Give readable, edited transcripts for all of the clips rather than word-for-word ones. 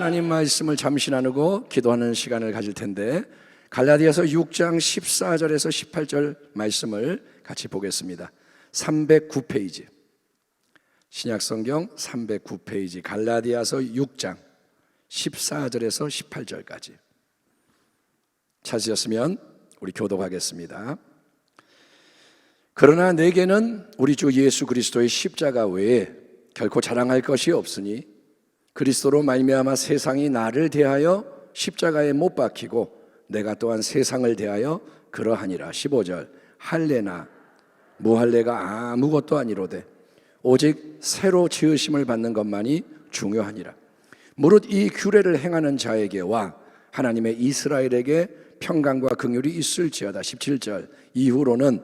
하나님 말씀을 잠시 나누고 기도하는 시간을 가질 텐데, 갈라디아서 6장 14절에서 18절 말씀을 같이 보겠습니다. 309페이지, 신약성경 309페이지, 갈라디아서 6장 14절에서 18절까지 찾으셨으면 우리 교독하겠습니다. 그러나 내게는 우리 주 예수 그리스도의 십자가 외에 결코 자랑할 것이 없으니 그리스도로 말미암아 세상이 나를 대하여 십자가에 못 박히고 내가 또한 세상을 대하여 그러하니라. 15절, 할례나 무할례가 아무것도 아니로되 오직 새로 지으심을 받는 것만이 중요하니라. 무릇 이 규례를 행하는 자에게와 하나님의 이스라엘에게 평강과 긍휼이 있을지어다. 17절, 이후로는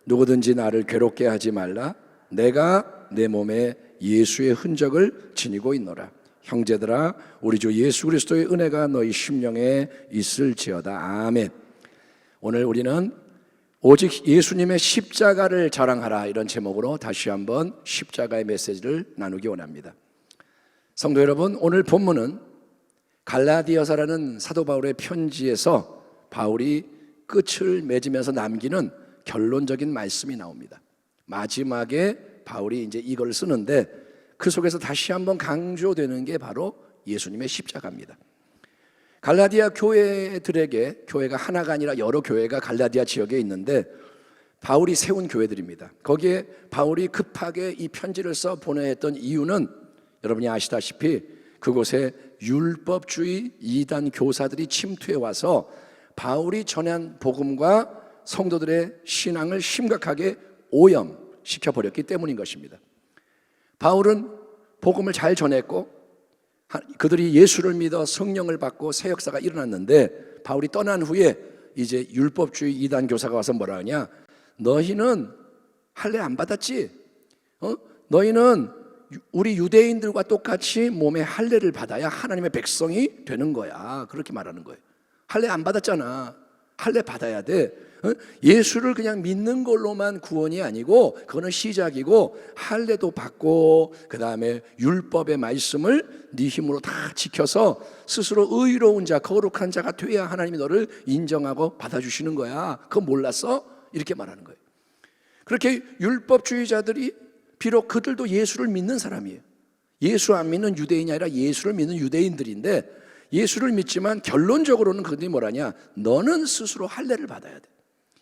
누구든지 나를 괴롭게 하지 말라. 내가 내 몸에 예수의 흔적을 지니고 있노라. 형제들아, 우리 주 예수 그리스도의 은혜가 너희 심령에 있을지어다. 아멘. 오늘 우리는 오직 예수님의 십자가를 자랑하라, 이런 제목으로 다시 한번 십자가의 메시지를 나누기 원합니다. 성도 여러분, 오늘 본문은 갈라디아서라는 사도 바울의 편지에서 바울이 끝을 맺으면서 남기는 결론적인 말씀이 나옵니다. 마지막에 바울이 이제 이걸 쓰는데 그 속에서 다시 한번 강조되는 게 바로 예수님의 십자가입니다. 갈라디아 교회들에게, 교회가 하나가 아니라 여러 교회가 갈라디아 지역에 있는데 바울이 세운 교회들입니다. 거기에 바울이 급하게 이 편지를 써 보내야 했던 이유는 여러분이 아시다시피 그곳에 율법주의 이단 교사들이 침투해 와서 바울이 전한 복음과 성도들의 신앙을 심각하게 오염시켜 버렸기 때문인 것입니다. 바울은 복음을 잘 전했고 그들이 예수를 믿어 성령을 받고 새 역사가 일어났는데, 바울이 떠난 후에 이제 율법주의 이단 교사가 와서 뭐라 하냐, 너희는 할례 안 받았지? 너희는 우리 유대인들과 똑같이 몸에 할례를 받아야 하나님의 백성이 되는 거야. 그렇게 말하는 거예요. 할례 안 받았잖아. 할례 받아야 돼. 예수를 그냥 믿는 걸로만 구원이 아니고 그거는 시작이고, 할례도 받고 그 다음에 율법의 말씀을 네 힘으로 다 지켜서 스스로 의로운 자, 거룩한 자가 돼야 하나님이 너를 인정하고 받아주시는 거야. 그거 몰랐어? 이렇게 말하는 거예요. 그렇게 율법주의자들이, 비록 그들도 예수를 믿는 사람이에요. 예수 안 믿는 유대인이 아니라 예수를 믿는 유대인들인데, 예수를 믿지만 결론적으로는 그들이 뭐라냐, 너는 스스로 할례를 받아야 돼.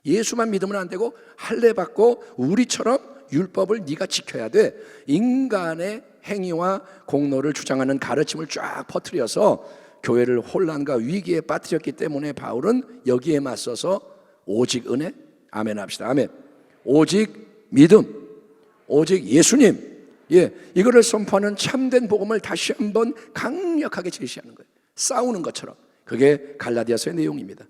예수만 믿으면 안 되고 할례 받고 우리처럼 율법을 네가 지켜야 돼. 인간의 행위와 공로를 주장하는 가르침을 쫙 퍼뜨려서 교회를 혼란과 위기에 빠뜨렸기 때문에 바울은 여기에 맞서서 오직 은혜, 아멘 합시다. 아멘. 오직 믿음, 오직 예수님, 이거를 선포하는 참된 복음을 다시 한번 강력하게 제시하는 거예요. 싸우는 것처럼. 그게 갈라디아서의 내용입니다.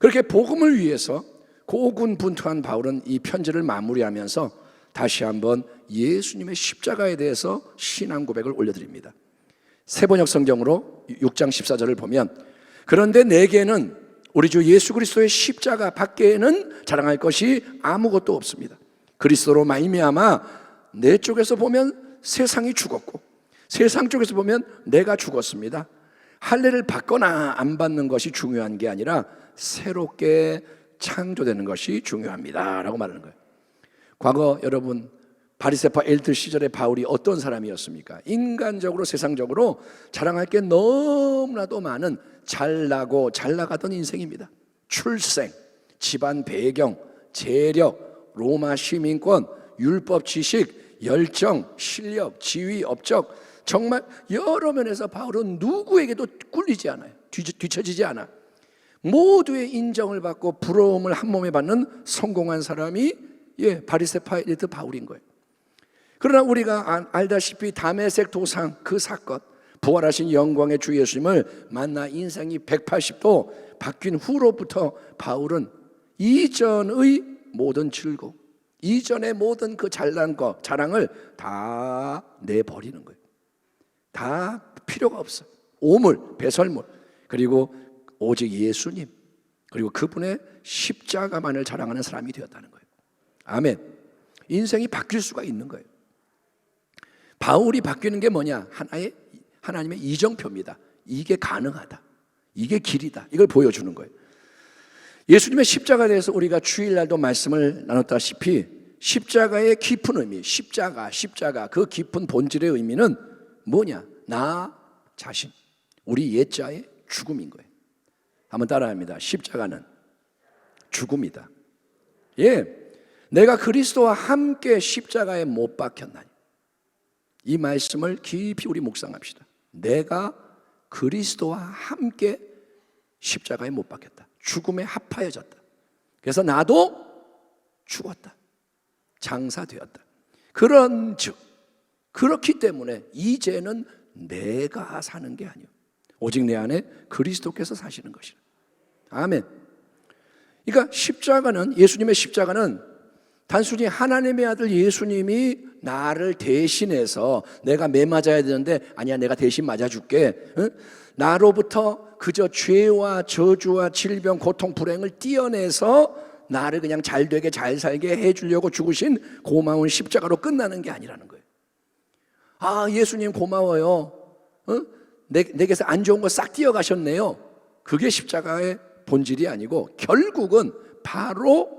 그렇게 복음을 위해서 고군분투한 바울은 이 편지를 마무리하면서 다시 한번 예수님의 십자가에 대해서 신앙 고백을 올려드립니다. 세번역 성경으로 6장 14절을 보면, 그런데 내게는 우리 주 예수 그리스도의 십자가 밖에는 자랑할 것이 아무것도 없습니다. 그리스도로 말미암아 내 쪽에서 보면 세상이 죽었고 세상 쪽에서 보면 내가 죽었습니다. 할례를 받거나 안 받는 것이 중요한 게 아니라 새롭게 창조되는 것이 중요합니다 라고 말하는 거예요. 과거 여러분, 바리새파 엘들 시절에 바울이 어떤 사람이었습니까? 인간적으로, 세상적으로 자랑할 게 너무나도 많은 잘나고 잘 나가던 인생입니다. 출생, 집안 배경, 재력, 로마 시민권, 율법 지식, 열정, 실력, 지위, 업적, 정말 여러 면에서 바울은 누구에게도 꿀리지 않아요. 뒤처지지 않아. 모두의 인정을 받고 부러움을 한 몸에 받는 성공한 사람이 바리새파 엘리트 바울인 거예요. 그러나 우리가 알다시피 다메섹 도상 그 사건, 부활하신 영광의 주 예수님을 만나 인생이 180도 바뀐 후로부터 바울은 이전의 모든 즐거움, 이전의 모든 그 잘난 것, 자랑을 다 내버리는 거예요. 다 필요가 없어. 오물, 배설물, 그리고 오직 예수님, 그리고 그분의 십자가만을 자랑하는 사람이 되었다는 거예요. 아멘. 인생이 바뀔 수가 있는 거예요. 바울이 바뀌는 게 뭐냐? 하나님의 이정표입니다. 이게 가능하다. 이게 길이다. 이걸 보여주는 거예요. 예수님의 십자가에 대해서 우리가 주일날도 말씀을 나눴다시피 십자가의 깊은 의미, 십자가 그 깊은 본질의 의미는 뭐냐? 나 자신, 우리 옛자의 죽음인 거예요. 한번 따라합니다. 십자가는 죽음이다. 예, 내가 그리스도와 함께 십자가에 못 박혔나니. 이 말씀을 깊이 우리 묵상합시다. 내가 그리스도와 함께 십자가에 못 박혔다. 죽음에 합하여졌다. 그래서 나도 죽었다. 장사되었다. 그런즉 그렇기 때문에 이제는 내가 사는 게 아니요 오직 내 안에 그리스도께서 사시는 것이라. 아멘. 그러니까 십자가는, 예수님의 십자가는 단순히 하나님의 아들 예수님이 나를 대신해서 내가 매 맞아야 되는데 아니야 내가 대신 맞아줄게, 응? 나로부터 그저 죄와 저주와 질병, 고통, 불행을 떼어내서 나를 그냥 잘 되게 잘 살게 해주려고 죽으신 고마운 십자가로 끝나는 게 아니라는 거예요. 아, 예수님 고마워요. 내게서 안 좋은 거 싹 떼어가셨네요. 그게 십자가의 본질이 아니고 결국은 바로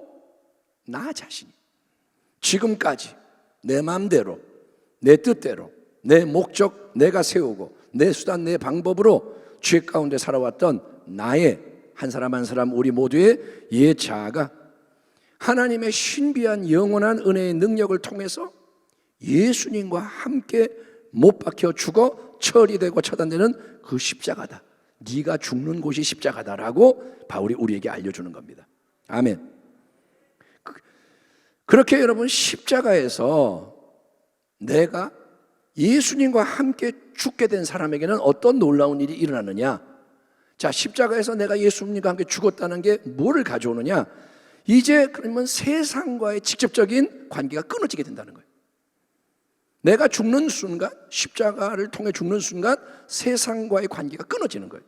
나 자신이 지금까지 내 마음대로, 내 뜻대로, 내 목적 내가 세우고 내 수단, 내 방법으로 죄 가운데 살아왔던 나의 한 사람 한 사람 우리 모두의 옛 자아가 하나님의 신비한 영원한 은혜의 능력을 통해서 예수님과 함께 못 박혀 죽어 처리되고 처단되는 그 십자가다. 네가 죽는 곳이 십자가다라고 바울이 우리에게 알려주는 겁니다. 아멘. 그렇게 여러분 십자가에서 내가 예수님과 함께 죽게 된 사람에게는 어떤 놀라운 일이 일어나느냐? 자, 십자가에서 내가 예수님과 함께 죽었다는 게 뭐를 가져오느냐? 이제 그러면 세상과의 직접적인 관계가 끊어지게 된다는 거예요. 내가 죽는 순간, 십자가를 통해 죽는 순간 세상과의 관계가 끊어지는 거예요.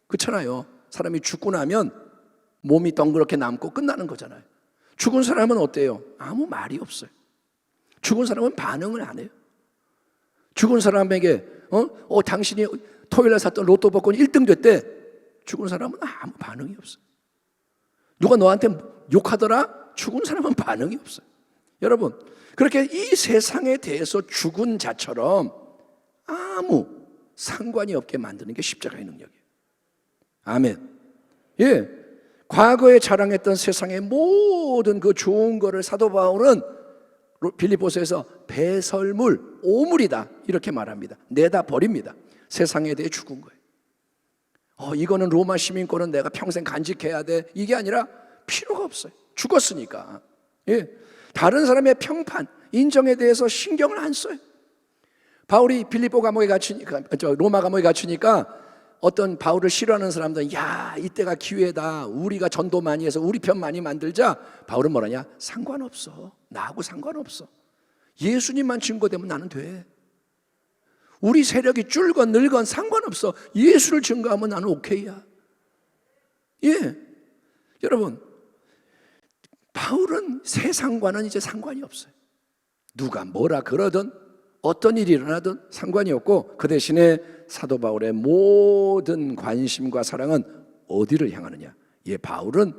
그렇잖아요. 사람이 죽고 나면 몸이 덩그렇게 남고 끝나는 거잖아요. 죽은 사람은 어때요? 아무 말이 없어요. 죽은 사람은 반응을 안 해요. 죽은 사람에게 당신이 토요일에 샀던 로또 복권 1등 됐대. 죽은 사람은 아무 반응이 없어요. 누가 너한테 욕하더라? 죽은 사람은 반응이 없어요. 여러분, 그렇게 이 세상에 대해서 죽은 자처럼 아무 상관이 없게 만드는 게 십자가의 능력이에요. 아멘. 예, 과거에 자랑했던 세상의 모든 그 좋은 거를 사도 바울은 빌립보서에서 배설물, 오물이다 이렇게 말합니다. 내다 버립니다. 세상에 대해 죽은 거예요. 이거는 로마 시민권은 내가 평생 간직해야 돼, 이게 아니라 필요가 없어요. 죽었으니까. 예, 다른 사람의 평판, 인정에 대해서 신경을 안 써요. 바울이 빌립보 감옥에 갇히니까, 로마 감옥에 갇히니까 어떤 바울을 싫어하는 사람들은 야, 이때가 기회다. 우리가 전도 많이 해서 우리 편 많이 만들자. 바울은 뭐라냐? 상관없어. 나하고 상관없어. 예수님만 증거되면 나는 돼. 우리 세력이 줄건 늘건 상관없어. 예수를 증거하면 나는 오케이야. 예, 여러분, 바울은 세상과는 이제 상관이 없어요. 누가 뭐라 그러든 어떤 일이 일어나든 상관이 없고, 그 대신에 사도 바울의 모든 관심과 사랑은 어디를 향하느냐? 예, 바울은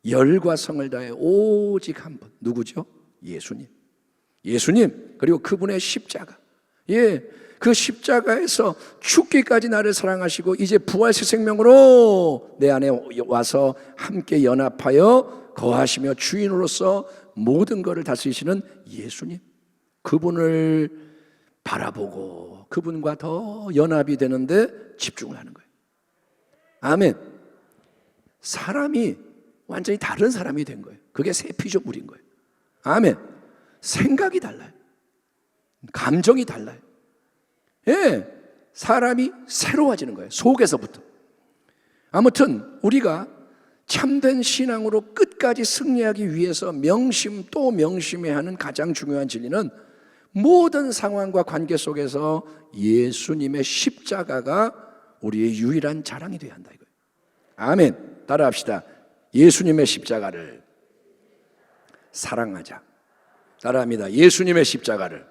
열과 성을 다해 오직 한 분, 누구죠? 예수님. 예수님, 그리고 그분의 십자가. 예, 그 십자가에서 죽기까지 나를 사랑하시고 이제 부활 새 생명으로 내 안에 와서 함께 연합하여 거하시며 주인으로서 모든 것을 다스리시는 예수님, 그분을 바라보고 그분과 더 연합이 되는데 집중을 하는 거예요. 아멘. 사람이 완전히 다른 사람이 된 거예요. 그게 새 피조물인 거예요. 아멘. 생각이 달라요. 감정이 달라요. 예, 사람이 새로워지는 거예요. 속에서부터. 아무튼 우리가 참된 신앙으로 끝까지 승리하기 위해서 명심 또 명심해야 하는 가장 중요한 진리는 모든 상황과 관계 속에서 예수님의 십자가가 우리의 유일한 자랑이 되어야 한다 이거예요. 아멘. 따라합시다. 예수님의 십자가를 사랑하자. 따라합니다. 예수님의 십자가를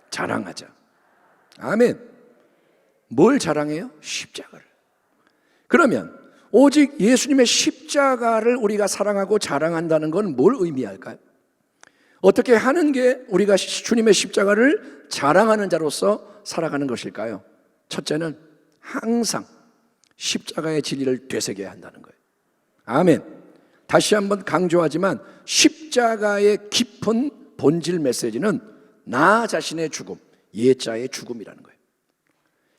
자랑하자. 아멘. 뭘 자랑해요? 십자가를. 그러면 오직 예수님의 십자가를 우리가 사랑하고 자랑한다는 건 뭘 의미할까요? 어떻게 하는 게 우리가 주님의 십자가를 자랑하는 자로서 살아가는 것일까요? 첫째는 항상 십자가의 진리를 되새겨야 한다는 거예요. 아멘. 다시 한번 강조하지만 십자가의 깊은 본질 메시지는 나 자신의 죽음, 예자의 죽음이라는 거예요.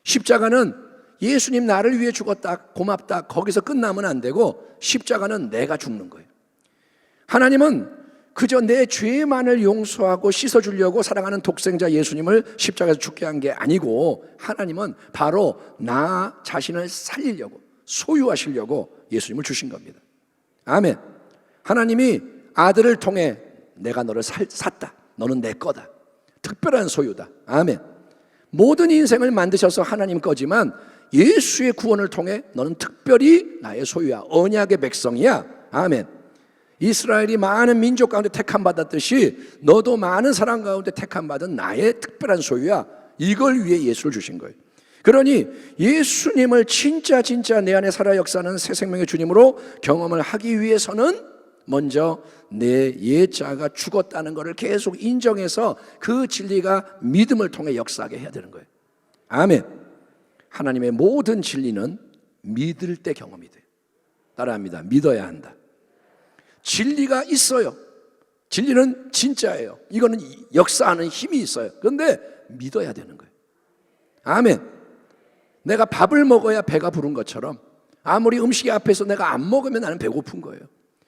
십자가는 예수님 나를 위해 죽었다, 고맙다, 거기서 끝나면 안 되고 십자가는 내가 죽는 거예요. 하나님은 그저 내 죄만을 용서하고 씻어주려고 사랑하는 독생자 예수님을 십자가에서 죽게 한 게 아니고, 하나님은 바로 나 자신을 살리려고, 소유하시려고 예수님을 주신 겁니다. 아멘. 하나님이 아들을 통해 내가 너를 샀다, 너는 내 거다, 특별한 소유다. 아멘. 모든 인생을 만드셔서 하나님 거지만 예수의 구원을 통해 너는 특별히 나의 소유야, 언약의 백성이야. 아멘. 이스라엘이 많은 민족 가운데 택함받았듯이 너도 많은 사람 가운데 택함받은 나의 특별한 소유야. 이걸 위해 예수를 주신 거예요. 그러니 예수님을 진짜 내 안에 살아 역사하는 새 생명의 주님으로 경험을 하기 위해서는 먼저 내 예자가 죽었다는 것을 계속 인정해서 그 진리가 믿음을 통해 역사하게 해야 되는 거예요. 아멘. 하나님의 모든 진리는 믿을 때 경험이 돼요. 따라합니다. 믿어야 한다. 진리가 있어요. 진리는 진짜예요. 이거는 역사하는 힘이 있어요. 그런데 믿어야 되는 거예요. 아멘. 내가 밥을 먹어야 배가 부른 것처럼 아무리 음식이 앞에서 내가 안 먹으면 나는 배고픈 거예요.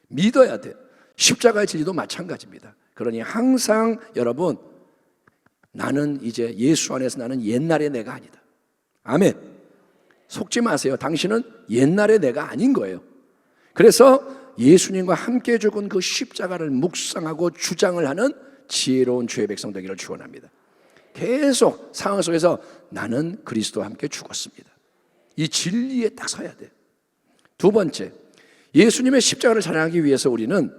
믿어야 돼. 십자가의 진리도 마찬가지입니다. 그러니 항상 여러분, 나는 이제 예수 안에서 나는 옛날의 내가 아니다. 아멘. 속지 마세요. 당신은 옛날의 내가 아닌 거예요. 그래서 예수님과 함께 죽은 그 십자가를 묵상하고 주장을 하는 지혜로운 주의 백성 되기를 축원합니다. 계속 상황 속에서 나는 그리스도와 함께 죽었습니다. 이 진리에 딱 서야 돼요. 두 번째, 예수님의 십자가를 자랑하기 위해서 우리는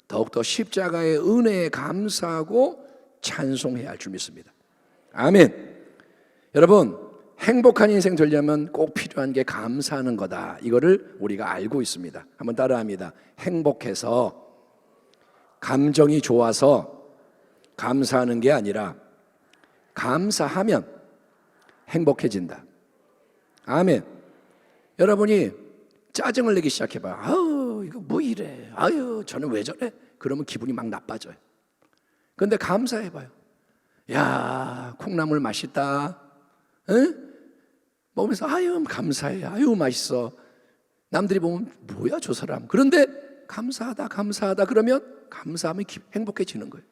더욱더 십자가의 은혜에 감사하고 찬송해야 할 줄 믿습니다. 아멘. 여러분, 행복한 인생 되려면 꼭 필요한 게 감사하는 거다. 이거를 우리가 알고 있습니다. 한번 따라합니다. 행복해서, 감정이 좋아서 감사하는 게 아니라 감사하면 행복해진다. 아멘. 여러분이 짜증을 내기 시작해봐요. 아유, 이거 뭐 이래. 아유, 저는 왜 저래? 그러면 기분이 막 나빠져요. 그런데 감사해봐요. 야, 콩나물 맛있다. 응? 먹으면서 아유 감사해, 아유 맛있어. 남들이 보면 뭐야 저 사람. 그런데 감사하다 그러면 감사하면 행복해지는 거예요.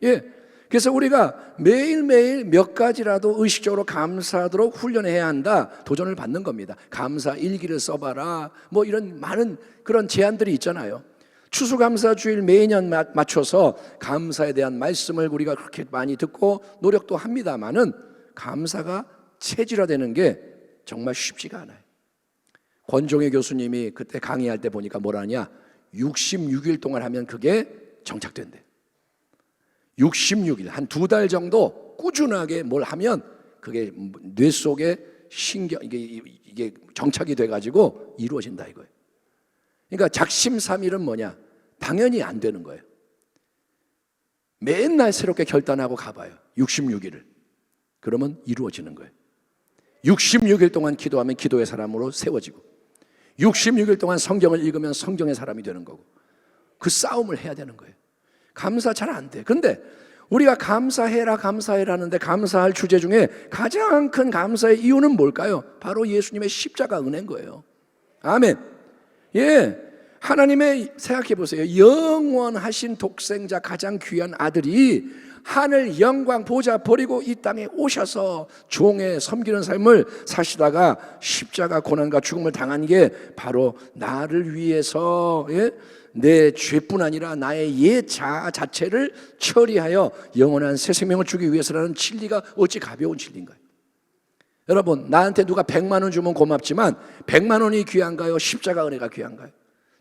예, 그래서 우리가 매일매일 몇 가지라도 의식적으로 감사하도록 훈련해야 한다. 도전을 받는 겁니다. 감사 일기를 써봐라, 뭐 이런 많은 그런 제안들이 있잖아요. 추수감사주일 매년 맞춰서 감사에 대한 말씀을 우리가 그렇게 많이 듣고 노력도 합니다마는 감사가 체질화되는 게 정말 쉽지가 않아요. 권종혜 교수님이 그때 강의할 때 보니까 뭐라냐, 66일 동안 하면 그게 정착된대. 66일, 한 2달 정도 꾸준하게 뭘 하면 그게 뇌 속에 이게 정착이 돼가지고 이루어진다 이거예요. 그러니까 작심삼일은 뭐냐, 당연히 안 되는 거예요. 맨날 새롭게 결단하고 가봐요. 66일을. 그러면 이루어지는 거예요. 66일 동안 기도하면 기도의 사람으로 세워지고, 66일 동안 성경을 읽으면 성경의 사람이 되는 거고, 그 싸움을 해야 되는 거예요. 감사 잘 안 돼. 근데 우리가 감사해라 하는데 감사할 주제 중에 가장 큰 감사의 이유는 뭘까요? 바로 예수님의 십자가 은혜인 거예요. 아멘. 예, 하나님의, 생각해 보세요. 영원하신 독생자 가장 귀한 아들이 하늘 영광 보좌 버리고 이 땅에 오셔서 종의 섬기는 삶을 사시다가 십자가 고난과 죽음을 당한 게 바로 나를 위해서, 예? 내 죄뿐 아니라 나의 예자 자체를 처리하여 영원한 새 생명을 주기 위해서라는 진리가 어찌 가벼운 진리인가요? 여러분, 나한테 누가 100만 원 주면 고맙지만 100만 원이 귀한가요? 십자가 은혜가 귀한가요?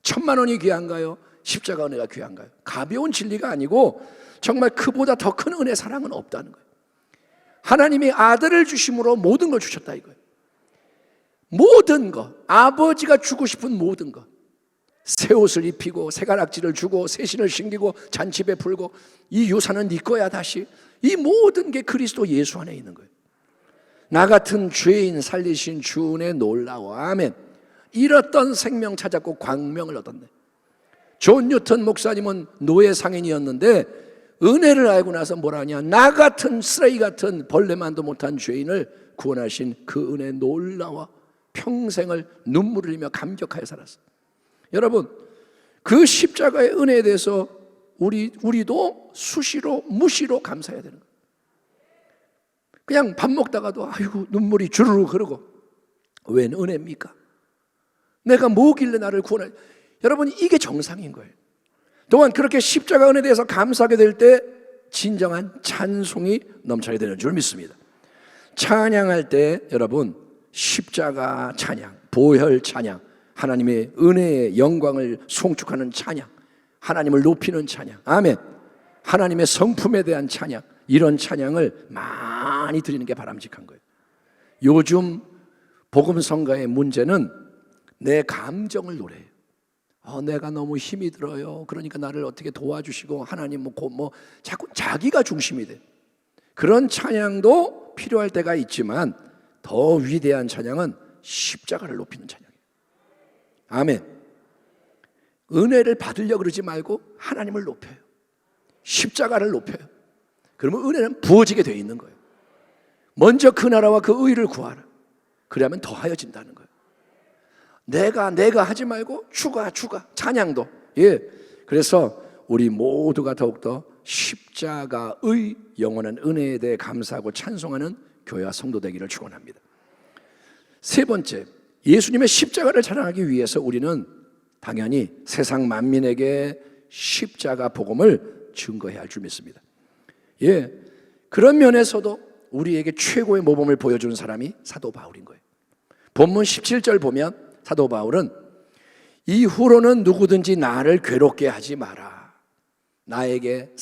1000만 원이 귀한가요? 십자가 은혜가 귀한가요? 가벼운 진리가 아니고 정말 그보다 더 큰 은혜 사랑은 없다는 거예요. 하나님이 아들을 주심으로 모든 걸 주셨다 이거예요. 모든 것, 아버지가 주고 싶은 모든 것, 새 옷을 입히고 새가락지를 주고 새신을 신기고 잔치 베풀고 이 유산은 네 거야 다시, 이 모든 게 그리스도 예수 안에 있는 거예요. 나 같은 죄인 살리신 주 은혜 놀라워. 아멘. 잃었던 생명 찾았고 광명을 얻었네. 존 뉴턴 목사님은 노예 상인이었는데 은혜를 알고 나서 뭐라 하냐, 나 같은 쓰레기 같은 벌레만도 못한 죄인을 구원하신 그 은혜 놀라워 평생을 눈물을 흘리며 감격하여 살았어. 여러분, 그 십자가의 은혜에 대해서 우리도 수시로 무시로 감사해야 되는 거예요. 그냥 밥 먹다가도 아이고 눈물이 주르르 흐르고, 웬 은혜입니까? 내가 뭐길래 나를 구원해. 여러분, 이게 정상인 거예요. 또한 그렇게 십자가 은혜에 대해서 감사하게 될 때 진정한 찬송이 넘쳐야 되는 줄 믿습니다. 찬양할 때 여러분, 십자가 찬양, 보혈 찬양, 하나님의 은혜의 영광을 송축하는 찬양, 하나님을 높이는 찬양, 아멘. 하나님의 성품에 대한 찬양, 이런 찬양을 많이 드리는 게 바람직한 거예요. 요즘 복음성가의 문제는 내 감정을 노래해요. 내가 너무 힘이 들어요. 그러니까 나를 어떻게 도와주시고 하나님 자꾸 자기가 중심이 돼. 그런 찬양도 필요할 때가 있지만 더 위대한 찬양은 십자가를 높이는 찬양이에요. 아멘. 은혜를 받으려고 그러지 말고 하나님을 높여요. 십자가를 높여요. 그러면 은혜는 부어지게 되어 있는 거예요. 먼저 그 나라와 그 의를 구하라. 그러면 더하여진다는 거예요. 내가 하지 말고 주가 찬양도. 예. 그래서 우리 모두가 더욱더 십자가의 영원한 은혜에 대해 감사하고 찬송하는 교회와 성도 되기를 축원합니다. 세 번째, 예수님의 십자가를 자랑하기 위해서 우리는 당연히 세상 만민에게 십자가 복음을 증거해야 할 줄 믿습니다. 예. 그런 면에서도 우리에게 최고의 모범을 보여주는 사람이 사도 바울인 거예요. 본문 17절 보면 사도 바울은 이후로는 누구든지 나를 괴롭게 하지 마라. 나에게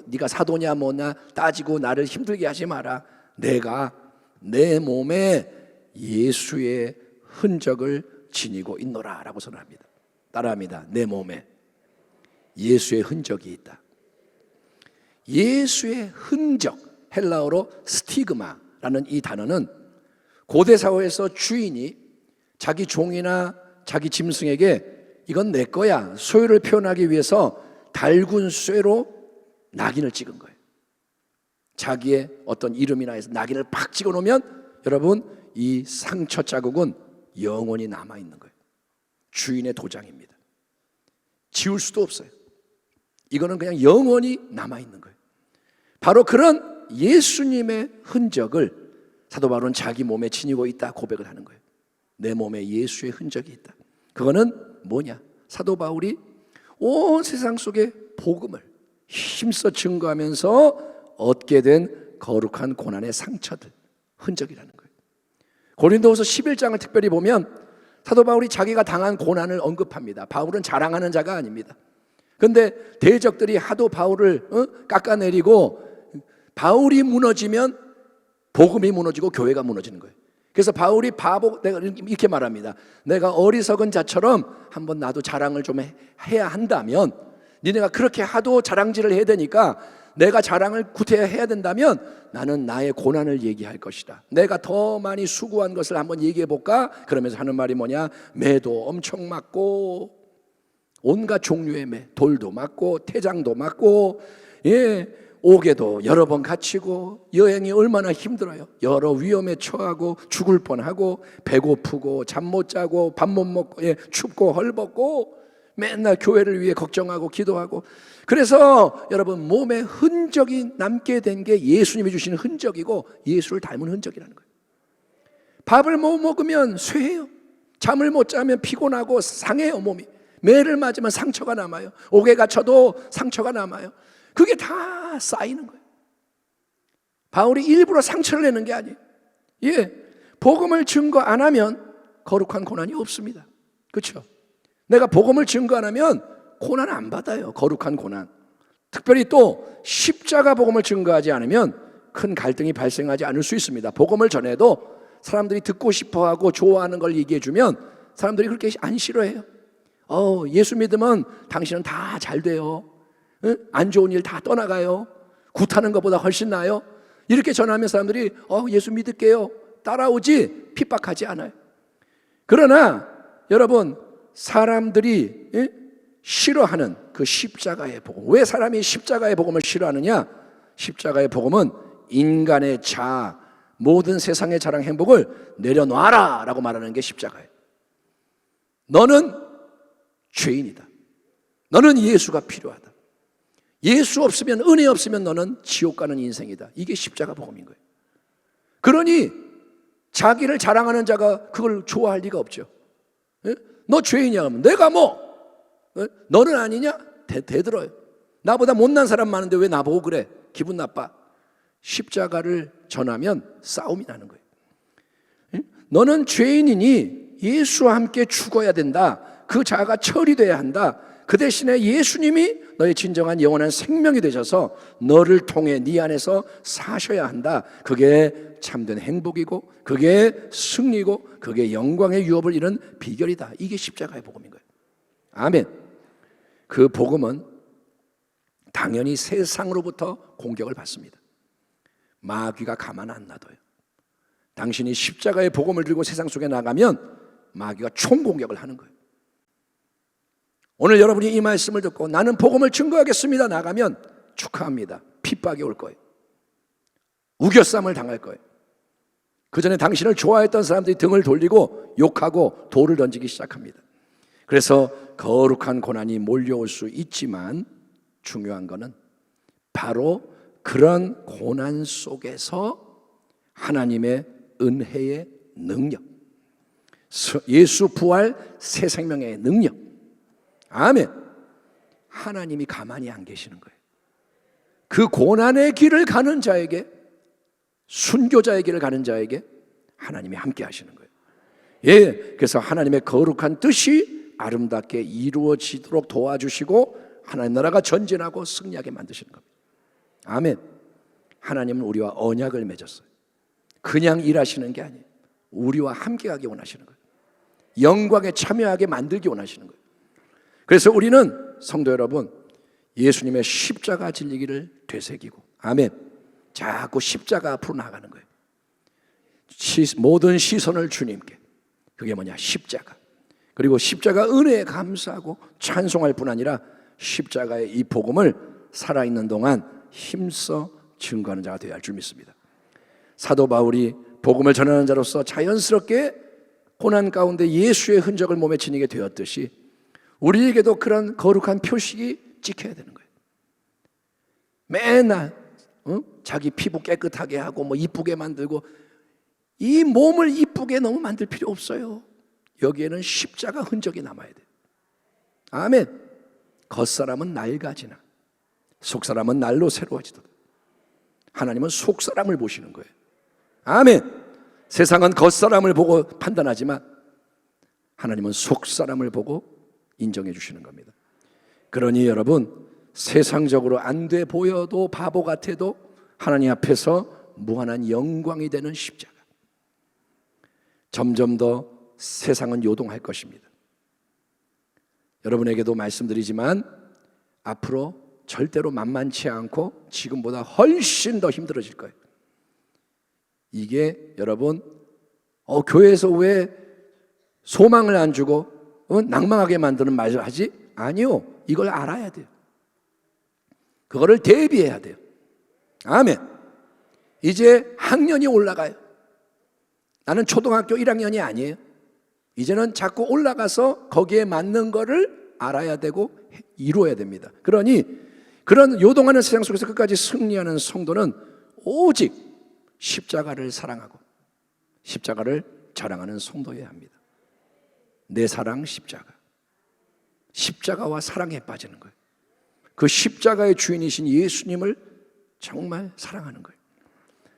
네가 사도냐 뭐냐 따지고 나를 힘들게 하지 마라. 내가 내 몸에 예수의 흔적을 지니고 있노라 라고 선언합니다. 따라합니다. 내 몸에 예수의 흔적이 있다. 예수의 흔적, 헬라어로 스티그마라는 이 단어는 고대 사회에서 주인이 자기 종이나 자기 짐승에게 이건 내 거야 소유를 표현하기 위해서 달군 쇠로 낙인을 찍은 거예요. 자기의 어떤 이름이나 해서 낙인을 팍 찍어 놓으면 여러분, 이 상처 자국은 영원히 남아있는 거예요. 주인의 도장입니다. 지울 수도 없어요. 이거는 그냥 영원히 남아있는 거예요. 바로 그런 예수님의 흔적을 사도 바울은 자기 몸에 지니고 있다 고백을 하는 거예요. 내 몸에 예수의 흔적이 있다. 그거는 뭐냐? 사도 바울이 온 세상 속에 복음을 힘써 증거하면서 얻게 된 거룩한 고난의 상처들, 흔적이라는 거예요. 고린도후서 11장을 특별히 보면 사도 바울이 자기가 당한 고난을 언급합니다. 바울은 자랑하는 자가 아닙니다. 그런데 대적들이 하도 바울을 깎아내리고 바울이 무너지면 복음이 무너지고 교회가 무너지는 거예요. 그래서 바울이 내가 이렇게 말합니다. 내가 어리석은 자처럼 한번 나도 자랑을 좀 해야 한다면, 니네가 그렇게 하도 자랑질을 해야 되니까 내가 자랑을 구태해야 된다면 나는 나의 고난을 얘기할 것이다. 내가 더 많이 수고한 것을 한번 얘기해 볼까? 그러면서 하는 말이 뭐냐? 매도 엄청 맞고 온갖 종류의 매, 돌도 맞고 태장도 맞고, 예, 옥에도 여러 번 갇히고 여행이 얼마나 힘들어요. 여러 위험에 처하고 죽을 뻔하고 배고프고 잠 못 자고 밥 못 먹고, 예, 춥고 헐벗고 맨날 교회를 위해 걱정하고 기도하고. 그래서 여러분, 몸에 흔적이 남게 된 게 예수님이 주신 흔적이고 예수를 닮은 흔적이라는 거예요. 밥을 못 먹으면 쇠해요. 잠을 못 자면 피곤하고 상해요. 몸이 매를 맞으면 상처가 남아요. 옥에 갇혀도 상처가 남아요. 그게 다 쌓이는 거예요. 바울이 일부러 상처를 내는 게 아니에요. 예, 복음을 증거 안 하면 거룩한 고난이 없습니다. 그렇죠? 내가 복음을 증거 안 하면 고난 안 받아요. 거룩한 고난. 특별히 또 십자가 복음을 증거하지 않으면 큰 갈등이 발생하지 않을 수 있습니다. 복음을 전해도 사람들이 듣고 싶어하고 좋아하는 걸 얘기해주면 사람들이 그렇게 안 싫어해요. 예수 믿으면 당신은 다 잘 돼요. 안 좋은 일 다 떠나가요. 굿하는 것보다 훨씬 나아요. 이렇게 전하면 사람들이 예수 믿을게요. 따라오지 핍박하지 않아요. 그러나 여러분, 사람들이 싫어하는 그 십자가의 복음, 왜 사람이 십자가의 복음을 싫어하느냐? 십자가의 복음은 인간의 자아, 모든 세상의 자랑 행복을 내려놔라 라고 말하는 게 십자가예요. 너는 죄인이다. 너는 예수가 필요하다. 예수 없으면, 은혜 없으면 너는 지옥 가는 인생이다. 이게 십자가 복음인 거예요. 그러니 자기를 자랑하는 자가 그걸 좋아할 리가 없죠. 너 죄인이야 하면 내가 너는 아니냐? 대들어요. 나보다 못난 사람 많은데 왜 나보고 그래? 기분 나빠. 십자가를 전하면 싸움이 나는 거예요. 너는 죄인이니 예수와 함께 죽어야 된다. 그 자아가 처리돼야 한다. 그 대신에 예수님이 너의 진정한 영원한 생명이 되셔서 너를 통해 네 안에서 사셔야 한다. 그게 참된 행복이고 그게 승리고 그게 영광의 유업을 이룬 비결이다. 이게 십자가의 복음인 거예요. 아멘. 그 복음은 당연히 세상으로부터 공격을 받습니다. 마귀가 가만 안 놔둬요. 당신이 십자가의 복음을 들고 세상 속에 나가면 마귀가 총공격을 하는 거예요. 오늘 여러분이 이 말씀을 듣고 나는 복음을 증거하겠습니다 나가면 축하합니다. 핍박이 올 거예요. 우겨쌈을 당할 거예요. 그 전에 당신을 좋아했던 사람들이 등을 돌리고 욕하고 돌을 던지기 시작합니다. 그래서 거룩한 고난이 몰려올 수 있지만 중요한 것은 바로 그런 고난 속에서 하나님의 은혜의 능력, 예수 부활 새 생명의 능력, 아멘. 하나님이 가만히 안 계시는 거예요. 그 고난의 길을 가는 자에게, 순교자의 길을 가는 자에게 하나님이 함께 하시는 거예요. 그래서 하나님의 거룩한 뜻이 아름답게 이루어지도록 도와주시고 하나님 나라가 전진하고 승리하게 만드시는 겁니다. 아멘. 하나님은 우리와 언약을 맺었어요. 그냥 일하시는 게 아니에요. 우리와 함께하기 원하시는 거예요. 영광에 참여하게 만들기 원하시는 거예요. 그래서 우리는 성도 여러분, 예수님의 십자가 진리기를 되새기고, 아멘, 자꾸 십자가 앞으로 나가는 거예요. 모든 시선을 주님께. 그게 뭐냐? 십자가. 그리고 십자가 은혜에 감사하고 찬송할 뿐 아니라 십자가의 이 복음을 살아있는 동안 힘써 증거하는 자가 되어야 할 줄 믿습니다. 사도 바울이 복음을 전하는 자로서 자연스럽게 고난 가운데 예수의 흔적을 몸에 지니게 되었듯이 우리에게도 그런 거룩한 표식이 찍혀야 되는 거예요. 맨날 자기 피부 깨끗하게 하고 이쁘게 만들고, 이 몸을 이쁘게 너무 만들 필요 없어요. 여기에는 십자가 흔적이 남아야 돼요. 아멘. 겉사람은 낡아지나 속사람은 날로 새로워지도다. 하나님은 속사람을 보시는 거예요. 아멘. 세상은 겉사람을 보고 판단하지만 하나님은 속사람을 보고 인정해 주시는 겁니다. 그러니 여러분, 세상적으로 안 돼 보여도 바보 같아도 하나님 앞에서 무한한 영광이 되는 십자가. 점점 더 세상은 요동할 것입니다. 여러분에게도 말씀드리지만 앞으로 절대로 만만치 않고 지금보다 훨씬 더 힘들어질 거예요. 이게 여러분, 교회에서 왜 소망을 안 주고 낭망하게 만드는 말을 하지? 아니요. 이걸 알아야 돼요. 그거를 대비해야 돼요. 아멘. 이제 학년이 올라가요. 나는 초등학교 1학년이 아니에요. 이제는 자꾸 올라가서 거기에 맞는 거를 알아야 되고 이루어야 됩니다. 그러니 그런 요동하는 세상 속에서 끝까지 승리하는 성도는 오직 십자가를 사랑하고 십자가를 자랑하는 성도여야 합니다. 내 사랑 십자가. 십자가와 사랑에 빠지는 거예요. 그 십자가의 주인이신 예수님을 정말 사랑하는 거예요.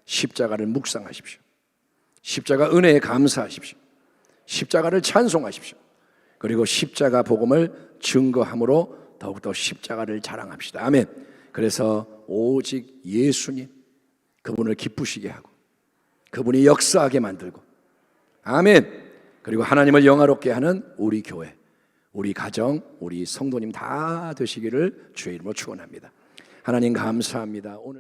십자가를 묵상하십시오. 십자가 은혜에 감사하십시오. 십자가를 찬송하십시오. 그리고 십자가 복음을 증거함으로 더욱더 십자가를 자랑합시다. 아멘. 그래서 오직 예수님, 그분을 기쁘시게 하고 그분이 역사하게 만들고 아멘. 그리고 하나님을 영화롭게 하는 우리 교회, 우리 가정, 우리 성도님 다 되시기를 주의 이름으로 축원합니다. 하나님 감사합니다. 오늘